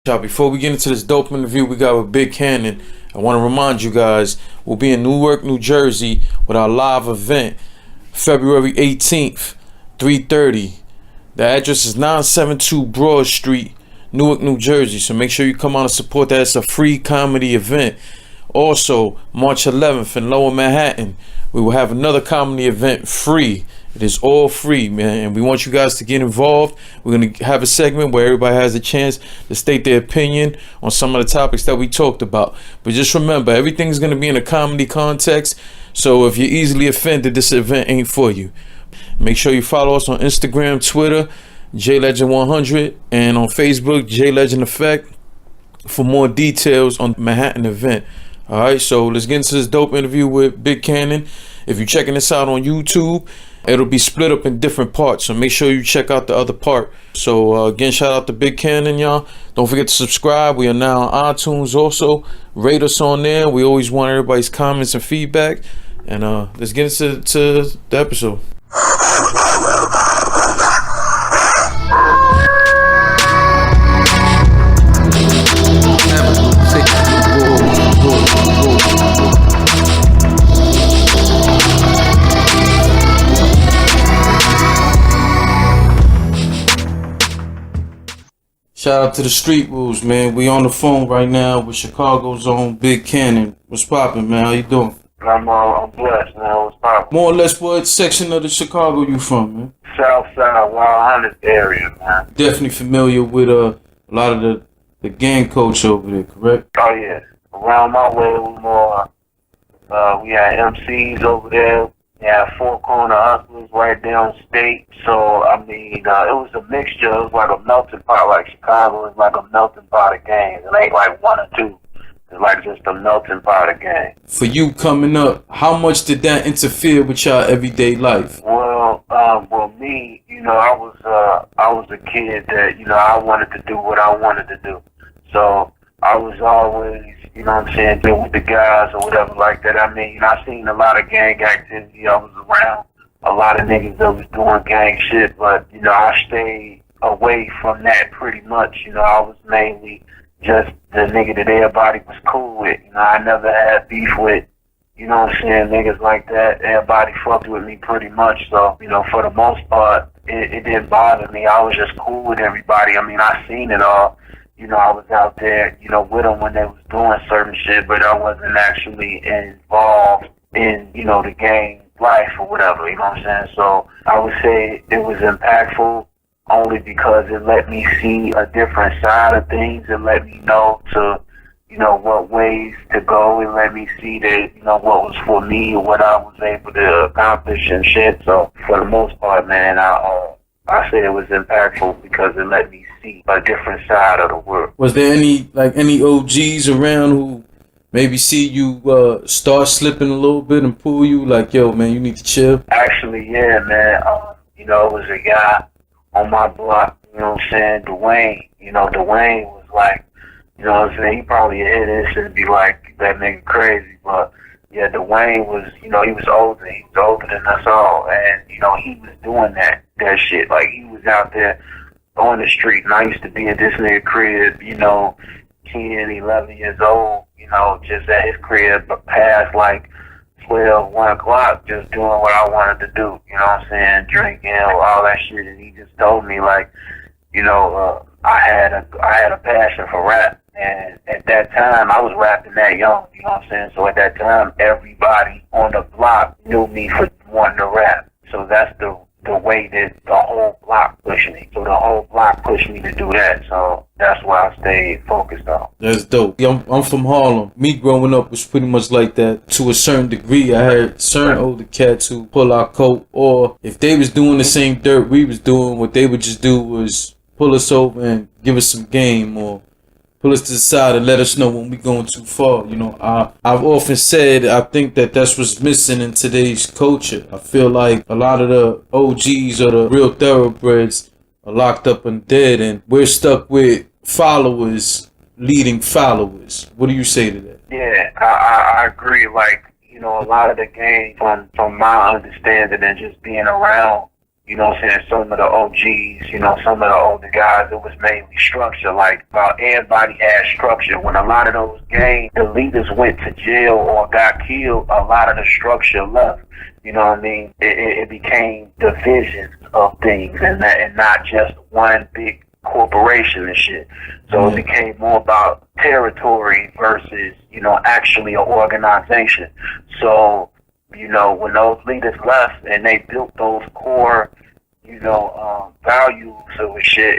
Before we get into this dope interview we got with Big Kannon, I want to remind you guys we'll be in Newark, New Jersey with our live event February 18th, 3:30. The address is 972 Broad Street, Newark, New Jersey. So make sure you come out and support that. It's a free comedy event. Also, March 11th in Lower Manhattan, we will have another comedy event free. It is all free, man, and we want you guys to get involved. We're going to have a segment where everybody has a chance to state their opinion on some of the topics that we talked about. But just remember, everything's going to be in a comedy context, so if you're easily offended, this event ain't for you. Make sure you follow us on Instagram, Twitter, JLEGEND100, and on Facebook, JLEGEND Effect, for more details on the Manhattan event. All right, so let's get into this dope interview with Big Kannon. If you're checking this out on YouTube, it'll be split up in different parts, so make sure you check out the other part. So again, shout out to Big Kannon, y'all. Don't forget to subscribe. We are now on iTunes also. Rate us on there. We always want everybody's comments and feedback. And let's get into the episode. Shout out to the Street Rules, man. We on the phone right now with Chicago's own Big Kannon. What's poppin', man? How you doing? I'm blessed, man. What's poppin'? More or less, what section of the Chicago you from, man? South Side, Wild Hunters area, man. Definitely familiar with a lot of the gang culture over there, correct? Oh, yeah. Around my way, we had MCs over there. We had Four Corner Hustlers right downstate. So, I mean, it was a mixture. It was like a melting pot. Like Chicago is like a melting pot of gangs. It ain't like one or two. It's like just a melting pot of gangs. For you coming up, how much did that interfere with your everyday life? Well, me, I was a kid that, I wanted to do what I wanted to do. So I was always, dealing with the guys or whatever like that. I mean, I seen a lot of gang activity. I was around a lot of niggas that was doing gang shit, but, I stayed away from that pretty much. I was mainly just the nigga that everybody was cool with. I never had beef with, niggas like that. Everybody fucked with me pretty much. So, for the most part, it didn't bother me. I was just cool with everybody. I mean, I seen it all. I was out there, with them when they was doing certain shit, but I wasn't actually involved in, the gang life or whatever, you know what I'm saying? So I would say it was impactful only because it let me see a different side of things. It let me know what ways to go. It let me see that, what was for me or what I was able to accomplish and shit. So for the most part, man, I say it was impactful because it let me see a different side of the world. Was there any OGs around who maybe see you start slipping a little bit and pull you like, yo, man, you need to chill? Actually, yeah, man. It was a guy on my block, Dwayne. Dwayne was like, he probably hear this and be like, that nigga crazy, but yeah, Dwayne was, he was older. He was older than us all, and he was doing that shit. Like, he was out there on the street, and I used to be at this nigga crib, 10, 11 years old, just at his crib, but past like 12, 1 o'clock, just doing what I wanted to do, drinking, all that shit, and he just told me, like, I had a passion for rap, and at that time, I was rapping that young, so at that time, everybody on the block knew me for wanting to rap, so that's the way that the whole block pushed me. So the whole block pushed me to do that. So that's why I stayed focused on. That's dope. I'm from Harlem. Me growing up was pretty much like that to a certain degree. I had certain older cats who pull our coat, or if they was doing the same dirt we was doing, what they would just do was pull us over and give us some game, or pull us to the side and let us know when we going too far. I've often said I think that's what's missing in today's culture. I feel like a lot of the OGs or the real thoroughbreds are locked up and dead, and we're stuck with followers leading followers. What do you say to that? Yeah, I agree. Like, a lot of the game, from my understanding and just being around you know what I'm saying, some of the OGs, you know, some of the older guys, it was mainly structure. Like, about everybody had structure. When a lot of those gangs, the leaders went to jail or got killed, a lot of the structure left. You know what I mean? It became divisions of things and not just one big corporation and shit. So it became more about territory versus, you know, actually an organization. So, you know, when those leaders left and they built those core, you know, values of shit,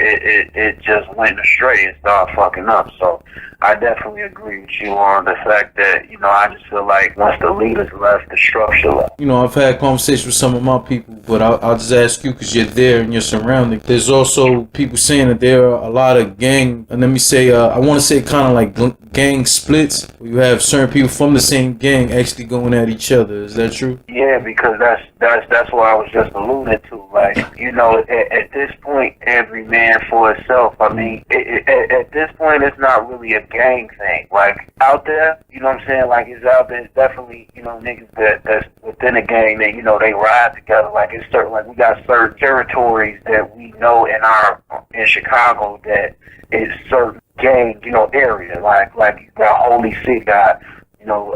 it just went astray and started fucking up. So I definitely agree with you on the fact that, you know, I just feel like once the leaders left, the structure left. You know, I've had conversations with some of my people, but I'll just ask you because you're there and you're surrounded. There's also people saying that there are a lot of gang, and let me say, I want to say kind of like gang splits, where you have certain people from the same gang actually going at each other. Is that true? Yeah, because that's what I was just alluding to. Like, you know, at this point, every man for itself. I mean, at this point, it's not really a gang thing. Like, out there, you know what I'm saying? Like, it's out there. It's definitely, you know, niggas that's within a gang that, you know, they ride together. Like, it's certain, like, we got certain territories that we know in Chicago that is certain gang, you know, area. Like you got Holy See, got, you know,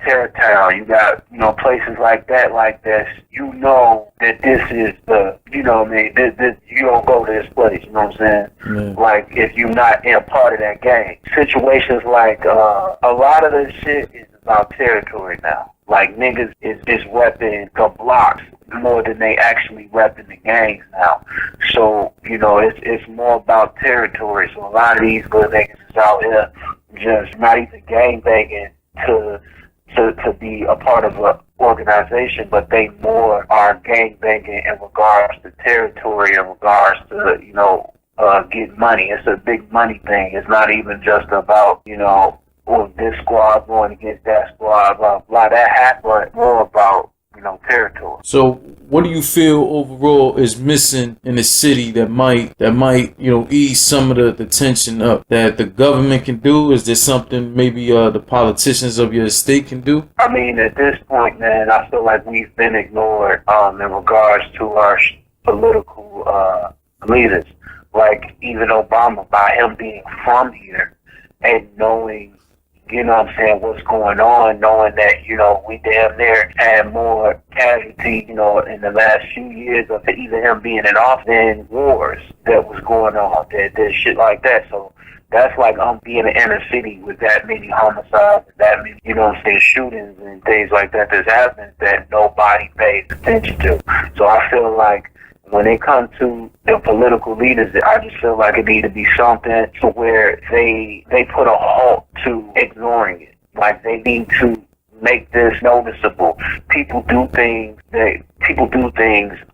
Terrortown, you got, you know, places like that, like this. You know that this is the, you know what I mean, this, you don't go to this place, you know what I'm saying? Like, if you're not in a part of that gang. Situations like, a lot of this shit is about territory now. Like, niggas is repping the blocks more than they actually repping the gangs now. So, you know, it's more about territory. So a lot of these good niggas is out here just not even gang banging to be a part of an organization, but they more are gang banging in regards to territory, in regards to, you know, get money. It's a big money thing. It's not even just about, you know, or this squad going against that squad, blah blah. That happened more about, you know, territory. So what do you feel overall is missing in the city that might, you know, ease some of the tension up that the government can do? Is there something maybe the politicians of your state can do? I mean, at this point, man, I feel like we've been ignored in regards to our political leaders. Like, even Obama, by him being from here and knowing, you know what I'm saying, what's going on, knowing that, you know, we damn near had more casualties, you know, in the last few years of either him being in office than wars that was going on, that shit like that. So that's like being in the inner city with that many homicides, that many, you know what I'm saying, shootings and things like that that's happening that nobody pays attention to. So I feel like when it comes to the political leaders, I just feel like it need to be something to where they put a halt to ignoring it. Like, they need to make this noticeable. People do things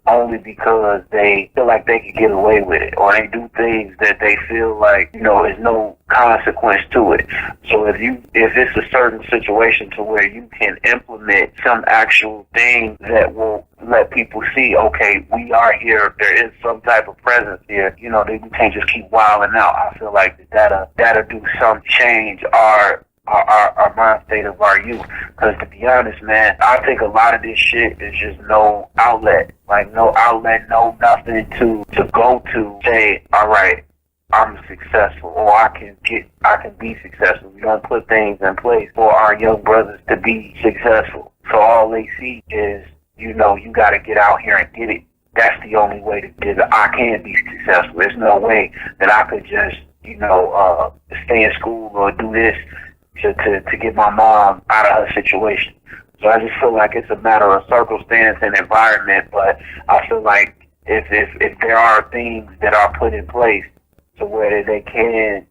only because they feel like they can get away with it, or they do things that they feel like, you know, there's no consequence to it. So if it's a certain situation to where you can implement some actual thing that will let people see, okay, we are here, there is some type of presence here, you know, they can't just keep wilding out. I feel like that'll do some change our mind state of our youth. Because to be honest, man, I think a lot of this shit is just no outlet. Like, no outlet, no nothing to go to say, all right, I'm successful, or I can be successful. We don't put things in place for our young brothers to be successful. So all they see is, you know, you got to get out here and get it. That's the only way to get it. I can be successful. There's no way that I could just, you know, stay in school or do this to get my mom out of her situation. So I just feel like it's a matter of circumstance and environment, but I feel like if there are things that are put in place to where they can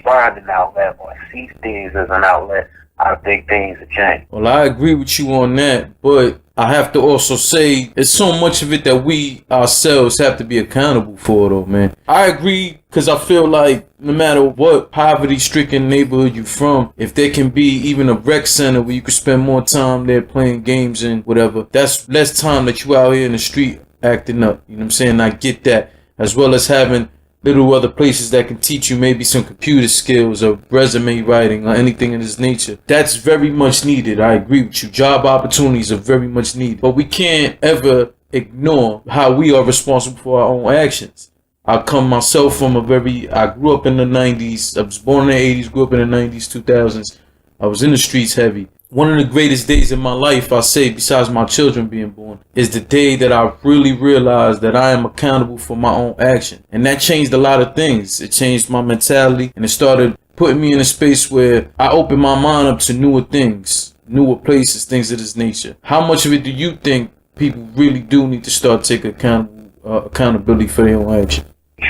find an outlet or see things as an outlet, I think things have changed. Well, I agree with you on that, but I have to also say it's so much of it that we ourselves have to be accountable for, though, man. I agree, because I feel like no matter what poverty-stricken neighborhood you're from, if there can be even a rec center where you can spend more time there playing games and whatever, that's less time that you out here in the street acting up. You know what I'm saying? I get that. As well as having little other places that can teach you maybe some computer skills or resume writing or anything of this nature. That's very much needed. I agree with you. Job opportunities are very much needed. But we can't ever ignore how we are responsible for our own actions. I come myself from I grew up in the 90s. I was born in the 80s, grew up in the 90s, 2000s. I was in the streets heavy. One of the greatest days in my life, I say, besides my children being born, is the day that I really realized that I am accountable for my own action. And that changed a lot of things. It changed my mentality, and it started putting me in a space where I opened my mind up to newer things, newer places, things of this nature. How much of it do you think people really do need to start taking accountability for their own action?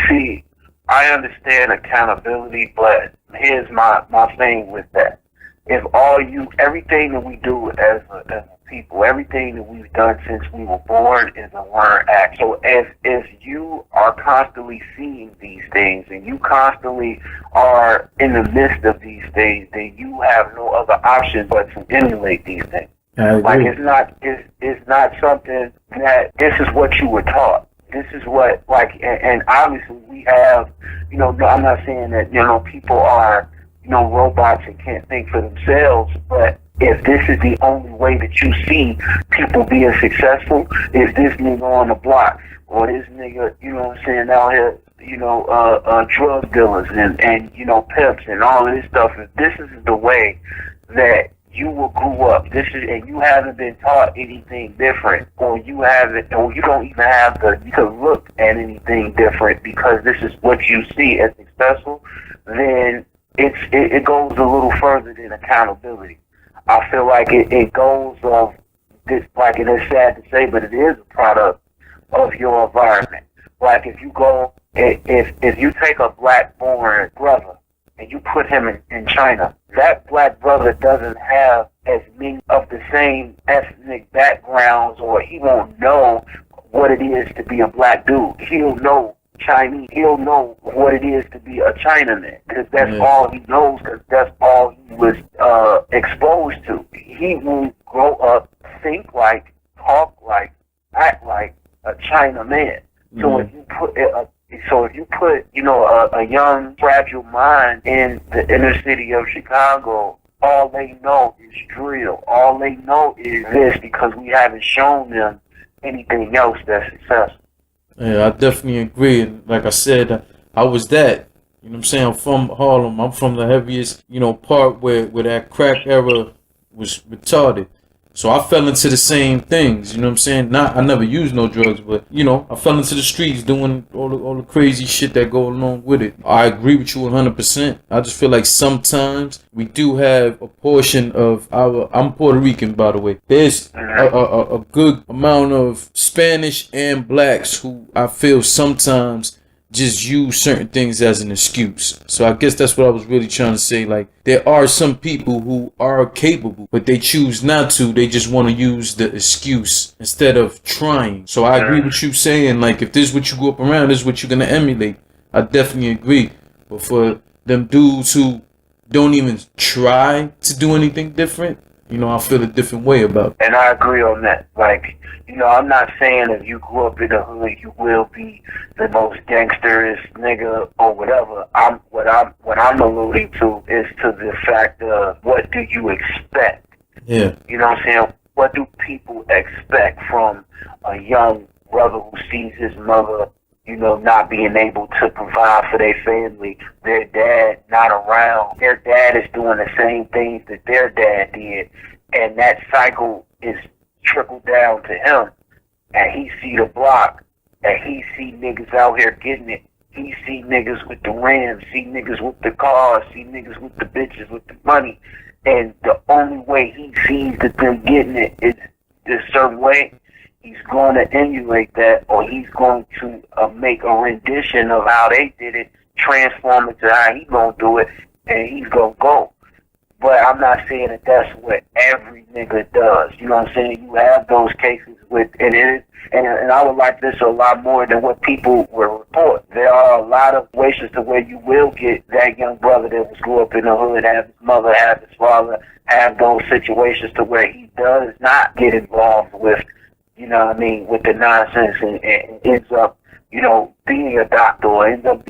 See, I understand accountability, but here's my thing with that. If everything that we do as a people, everything that we've done since we were born is a learned act. So if you are constantly seeing these things and you constantly are in the midst of these things, then you have no other option but to emulate these things. Like it's not something that this is what you were taught. This is what, and obviously we have, I'm not saying that, people are, robots and can't think for themselves, but if this is the only way that you see people being successful, is this nigga on the block, or this nigga, out here, drug dealers and pimps and all of this stuff, if this is the way that you will grow up, and you haven't been taught anything different, or you don't even have to look at anything different because this is what you see as successful, then it goes a little further than accountability. I feel like it goes of this, like, it is sad to say, but it is a product of your environment. Like if you take a black born brother and you put him in China, that black brother doesn't have as many of the same ethnic backgrounds, or he won't know what it is to be a black dude. He'll know Chinese. He'll know what it is to be a Chinaman, because that's all he knows, because that's all he was exposed to. He will grow up, think like, talk like, act like a Chinaman. So if you put a young fragile mind in the inner city of Chicago, all they know is drill. All they know is this, because we haven't shown them anything else that's successful. Yeah, I definitely agree. And like I said, I was that. You know what I'm saying? I'm from Harlem. I'm from the heaviest, part where that crack era was retarded. So I fell into the same things, you know what I'm saying? I never used no drugs, but, I fell into the streets doing all the crazy shit that go along with it. I agree with you 100%. I just feel like sometimes we do have a portion of I'm Puerto Rican, by the way. There's a good amount of Spanish and blacks who I feel sometimes just use certain things as an excuse. So I guess that's what I was really trying to say. Like, there are some people who are capable, but they choose not to. They just want to use the excuse instead of trying. So I agree with you saying, like, if this is what you grew up around, this is what you're going to emulate. I definitely agree. But for them dudes who don't even try to do anything different, I feel a different way about it. And I agree on that. Like, I'm not saying if you grew up in the hood, you will be the most gangsterist nigga or whatever. What I'm alluding to is to the fact of, what do you expect? Yeah. You know what I'm saying? What do people expect from a young brother who sees his mother, not being able to provide for their family, their dad not around, their dad is doing the same things that their dad did, and that cycle is trickled down to him, and he see the block, and he see niggas out here getting it. He see niggas with the rims, see niggas with the cars, see niggas with the bitches, with the money, and the only way he sees that they're getting it is this certain way. He's going to emulate that, or he's going to make a rendition of how they did it, transform it to how he's going to do it, and he's going to go. But I'm not saying that that's what every nigga does. You know what I'm saying? You have those cases and I would like this a lot more than what people will report. There are a lot of ways to where you will get that young brother that was grew up in the hood, have his mother, have his father, have those situations to where he does not get involved with, with the nonsense, and ends up, being a doctor, or ends up,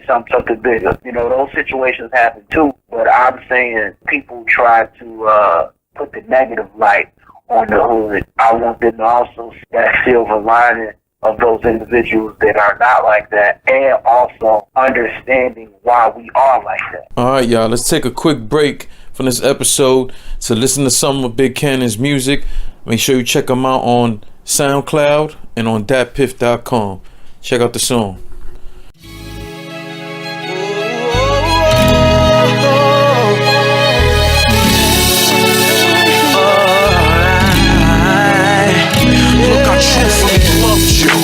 something bigger. Those situations happen too, but I'm saying people try to put the negative light on the hood. I want them to also see that silver lining of those individuals that are not like that, and also understanding why we are like that. All right, y'all, let's take a quick break from this episode to listen to some of Big Cannon's music. Make sure you check him out on SoundCloud and on datpiff.com. Check out the song. Look, I truthfully loved you,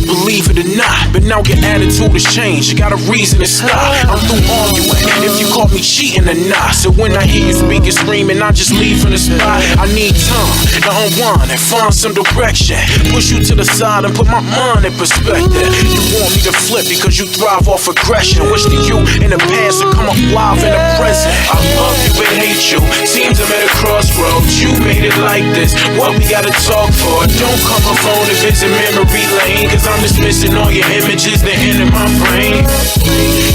believe it or not, but now your attitude has changed. You got a reason to stop. I'm through arguing if you caught me cheating or not. So when I hear you speaking, screaming, I just leave from the spot. I need time to unwind and find some direction. Push you to the side and put my mind in perspective. You want me to flip because you thrive off aggression. Wish that you in the past would come up live in the present. I love you but hate you. Seems I'm at a crossroads. You made it like this. What we gotta talk for? Don't come a phone if it's a memory lane, cause I'm just missing all your images that enter my brain.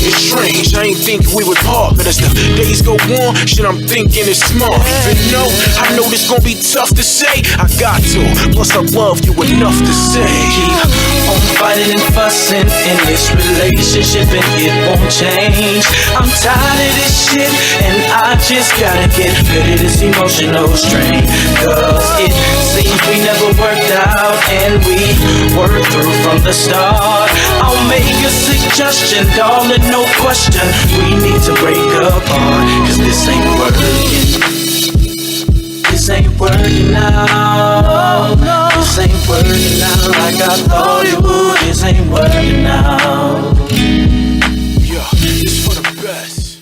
It's strange, I ain't think we would part, but as the days go on, shit I'm thinking is smart. Even though I know this gon' be tough to say, I got to, plus I love you enough to say. Keep on fighting and fussing in this relationship and it won't change. I'm tired of this shit and I just gotta get rid of this emotional strain, cause it seems we never worked out and we worked through from the start. I'll make a suggestion, darling, no question. We need to break apart, cause this ain't working. This ain't working now. This ain't working now like I thought it would. This ain't working now. Yeah, it's for the best.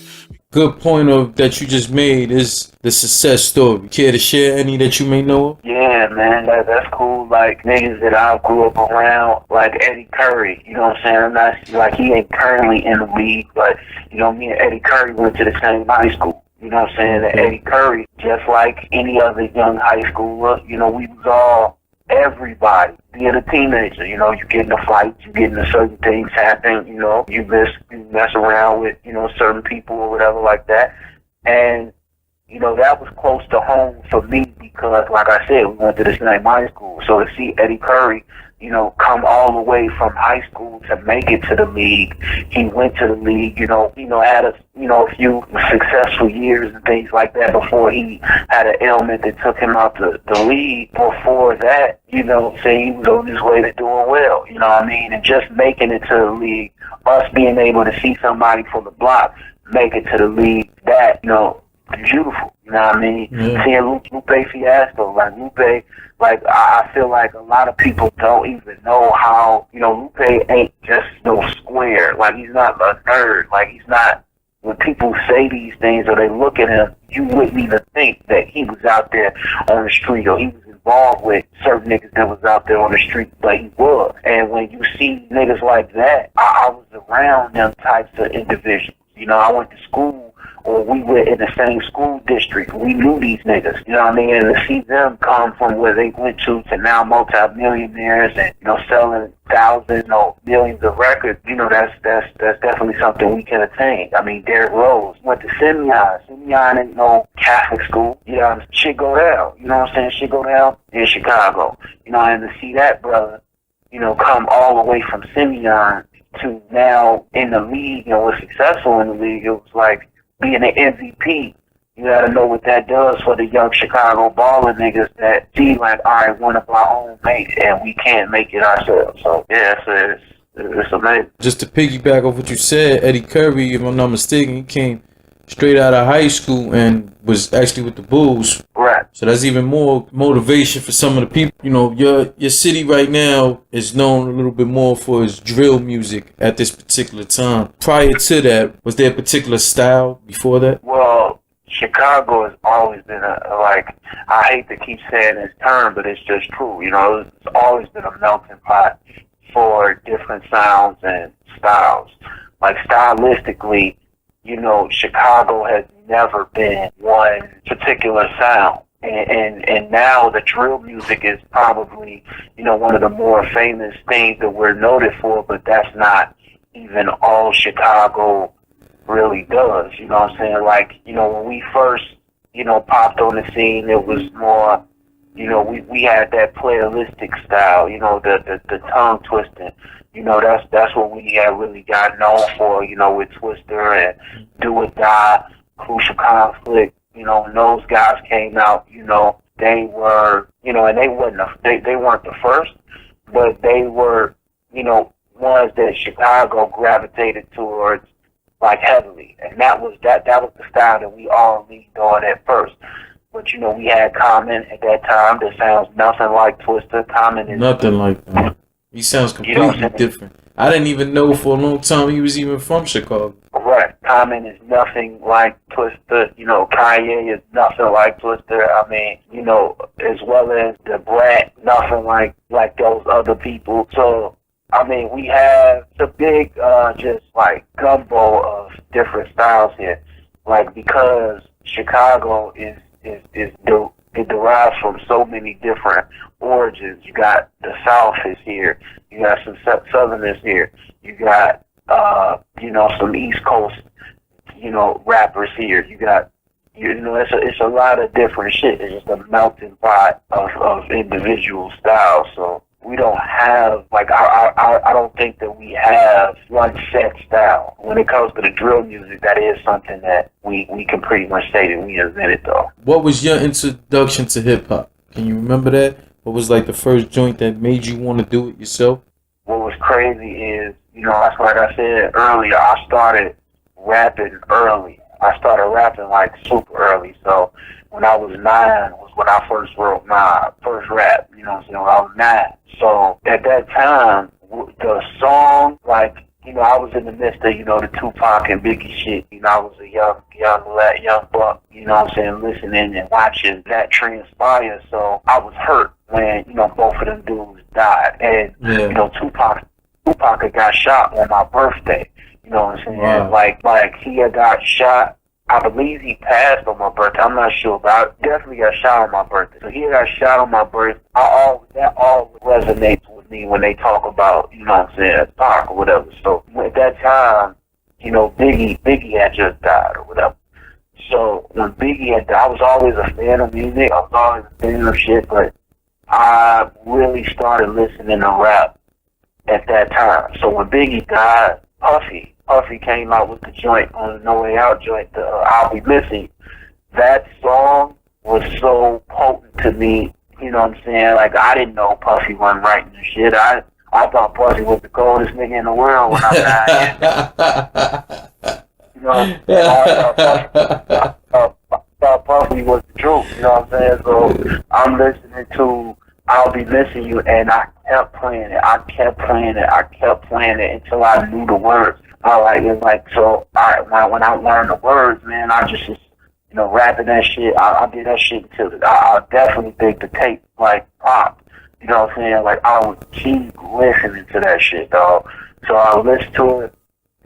Good point of that you just made is the success story. Care to share any that you may know of? Yeah, man, that's cool. Like niggas that I grew up around, like Eddie Curry. You know what I'm saying? I'm not like he ain't currently in the league, but you know, me and Eddie Curry went to the same high school. You know what I'm saying? And Eddie Curry, just like any other young high schooler, you know, we was all everybody. Being a teenager, you know, you get in a fight, you get into certain things happen, you know, you mess around with, you know, certain people or whatever like that. And, you know, that was close to home for me because, like I said, we went to the same high school. So to see Eddie Curry, you know, come all the way from high school to make it to the league. He went to the league, you know, had a few successful years and things like that before he had an ailment that took him out the league. Before that, you know, say he was on his way to doing well, you know what I mean? And just making it to the league, us being able to see somebody from the block make it to the league, that, you know, beautiful, you know what I mean? Yeah. Seeing Lupe Fiasco, like Lupe, like I feel like a lot of people don't even know how, you know, Lupe ain't just no square. Like he's not a nerd. Like he's not, when people say these things or they look at him, you wouldn't even think that he was out there on the street or he was involved with certain niggas that was out there on the street, but he was. And when you see niggas like that, I was around them types of individuals. You know, I went to school, or we were in the same school district. We knew these niggas, you know what I mean? And to see them come from where they went to now multi-millionaires and, you know, selling thousands or millions of records, you know, that's definitely something we can attain. I mean, Derrick Rose went to Simeon. Simeon ain't no Catholic school. You know, shit go down. You know what I'm saying? Shit go down in Chicago. You know, and to see that brother, you know, come all the way from Simeon to now in the league, you know, was successful in the league, it was like being an MVP. You gotta know what that does for the young Chicago baller niggas that see like, all right, one of our own mates and we can't make it ourselves. So yeah, it's amazing. Just to piggyback off what you said, Eddie Curry, if I'm not mistaken, he came straight out of high school and was actually with the Bulls. Right. So that's even more motivation for some of the people. You know, your city right now is known a little bit more for its drill music at this particular time. Prior to that, was there a particular style before that? Well, Chicago has always been I hate to keep saying this term, but it's just true. You know, it's always been a melting pot for different sounds and styles. Like stylistically, you know, Chicago has never been one particular sound. And now the drill music is probably, you know, one of the more famous things that we're noted for, but that's not even all Chicago really does. You know what I'm saying? Like, you know, when we first, you know, popped on the scene, it was more You know, we had that playalistic style, you know, the tongue twisting. You know, that's what we had really got known for, you know, with Twister and Do or Die, Crucial Conflict. You know, when those guys came out, you know, they were, you know, and they weren't the first, but they were, you know, ones that Chicago gravitated towards like heavily. And that was the style that we all leaned on at first. But, you know, we had Common at that time that sounds nothing like Twister. Common is nothing like that. He sounds completely different. I didn't even know for a long time he was even from Chicago. Right. Common is nothing like Twister. You know, Kanye is nothing like Twister. I mean, you know, as well as the Brat, nothing like those other people. So, I mean, we have the big, just like gumbo of different styles here. Like, because Chicago it derives from so many different origins. You got the South is here. You got some Southerners here. You got, you know, some East Coast, you know, rappers here. You got, you know, it's a lot of different shit. It's just a melting pot of individual styles. So we don't have, like, I don't think that we have one set style. When it comes to the drill music, that is something that we can pretty much say that we invented, though. What was your introduction to hip-hop? Can you remember that? What was, like, the first joint that made you want to do it yourself? What was crazy is, you know, that's like I said earlier, I started rapping early. I started rapping, like, super early. So when I was 9 was when I first wrote my first rap, you know what I'm saying, when I was 9. So at that time, the song, like, you know, I was in the midst of, you know, the Tupac and Biggie shit. You know, I was a young buck, you know what I'm saying, listening and watching that transpire. So I was hurt when, you know, both of them dudes died. And, you know, Tupac had got shot on my birthday. You know what I'm saying? Wow. Like he had got shot. I believe he passed on my birthday. I'm not sure, but I definitely got shot on my birthday. So he got shot on my birthday. That always resonates with me when they talk about, you know what I'm saying, Pac or whatever. So at that time, you know, Biggie had just died or whatever. So when Biggie had died, I was always a fan of music. I was always a fan of shit, but I really started listening to rap at that time. So when Biggie died, Puffy came out with the joint on the No Way Out joint, the I'll Be Missing. That song was so potent to me, you know what I'm saying? Like, I didn't know Puffy wasn't writing the shit. I thought Puffy was the coldest nigga in the world when I died. You know what I'm saying? I thought Puffy was the truth, you know what I'm saying? So I'm listening to I'll Be Missing You, and I kept playing it. I kept playing it until I knew the words. So when I learned the words, man, I just you know, rapping that shit. I did that shit until I definitely dig the tape like pop. You know what I'm saying? Like, I would keep listening to that shit, dog. So I listened to it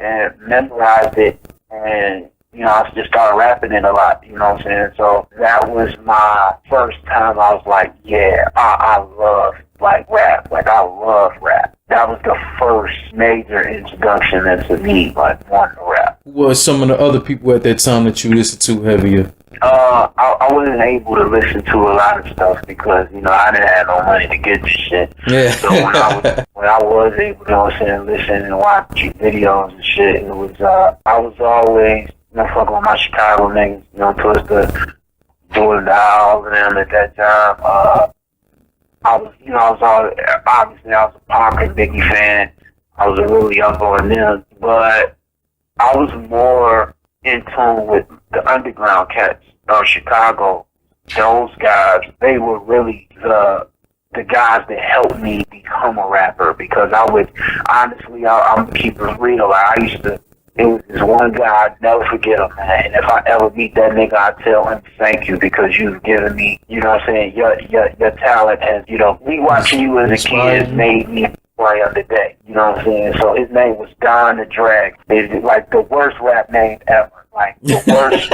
and memorized it, and you know, I just started rapping it a lot. You know what I'm saying? So that was my first time. I was like, yeah, I love like rap. Like, I love rap. That was the first major introduction into me, like, wanting to rap. Who were some of the other people at that time that you listened to heavier? I wasn't able to listen to a lot of stuff because, you know, I didn't have no money to get this shit. Yeah. So when I was able to, you know what I'm saying, listen and watch videos and shit, it was, I was always, you know, fucking with my Chicago niggas, you know, Twister, doing the all of them at that time. I was obviously I was a Pac and Biggie fan. I was really up on them, but I was more in tune with the underground cats of Chicago. Those guys, they were really the guys that helped me become a rapper, because I would, honestly, I'm keeping it real. It was this one guy, I'd never forget him, man. And if I ever meet that nigga, I'd tell him thank you, because you've given me, you know what I'm saying, your talent has, you know, me watching you as a kid has made me play of the day. You know what I'm saying? So his name was Don the Drag. It's like the worst rap name ever. Like, the worst,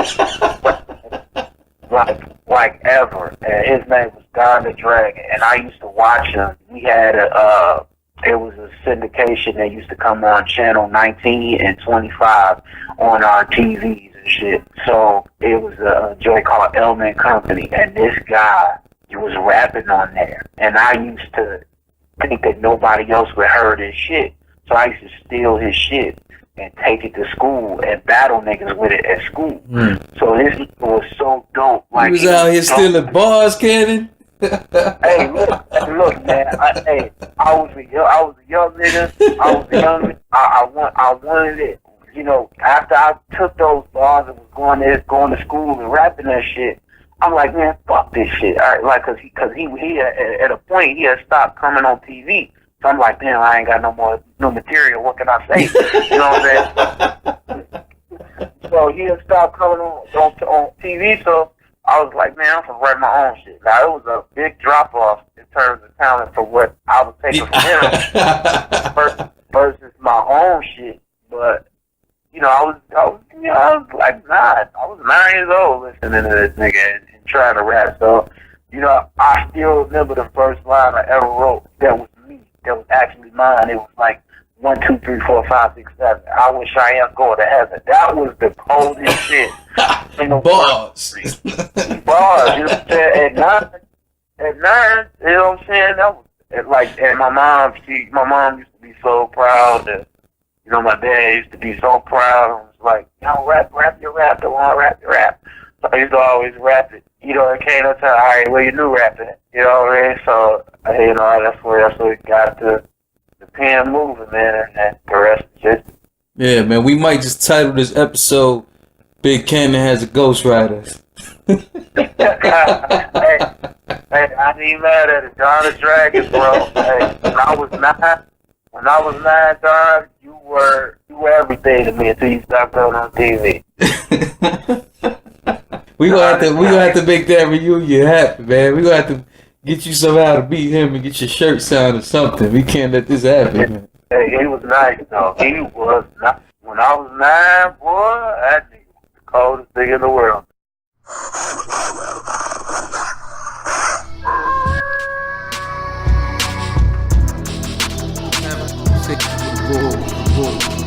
like ever. And his name was Don the Drag. And I used to watch him. We had it was a syndication that used to come on channel 19 and 25 on our TVs and shit. So it was a joint called Elman Company, and this guy, was rapping on there, and I used to think that nobody else would heard his shit. So I used to steal his shit and take it to school and battle niggas with it at school. So this was so dope. Like, he was out here stealing bars, Kannon. Hey, look, man. I was a young nigga. I wanted it. You know, after I took those bars and was going to school and rapping that shit, I'm like, man, fuck this shit. All right, like, cause he at a point he had stopped coming on TV. So I'm like, damn, I ain't got no material. What can I say? You know what I'm saying? So he had stopped coming on TV. So I was like, man, I'm gonna write my own shit. Now it was a big drop off in terms of talent for what I was taking from him versus my own shit. But you know, I was like 9. I was 9 years old listening to this nigga and trying to rap. So, you know, I still remember the first line I ever wrote that was me, that was actually mine. It was like 1, 2, 3, 4, 5, 6, 7. I wish I am going to heaven. That was the coldest shit. Bars. Bars, you know what I'm saying? At 9, you know what I'm saying? That was like, and my mom used to be so proud that, you know, my dad used to be so proud. I was like, yo, rap your rap, don't want to rap your rap. So I used to always rap it. You know, it came up to, all right, where you new rapping it? You know what I mean? So, you know, that's where we got the pen moving, man, and the rest is just. Yeah, man, we might just title this episode, Big Kannon Has a Ghostwriter. Hey, I ain't mad at it. John the Dragon, bro. Hey, when I was 9, Don, you were everything to me until you stopped going on TV. we gonna have to make that reunion happen, man. We gonna have to get you somehow to beat him and get your shirt signed or something. We can't let this happen, man. Hey, he was nice though. He was not. When I was 9, boy, that nigga was the coldest thing in the world. Whoa.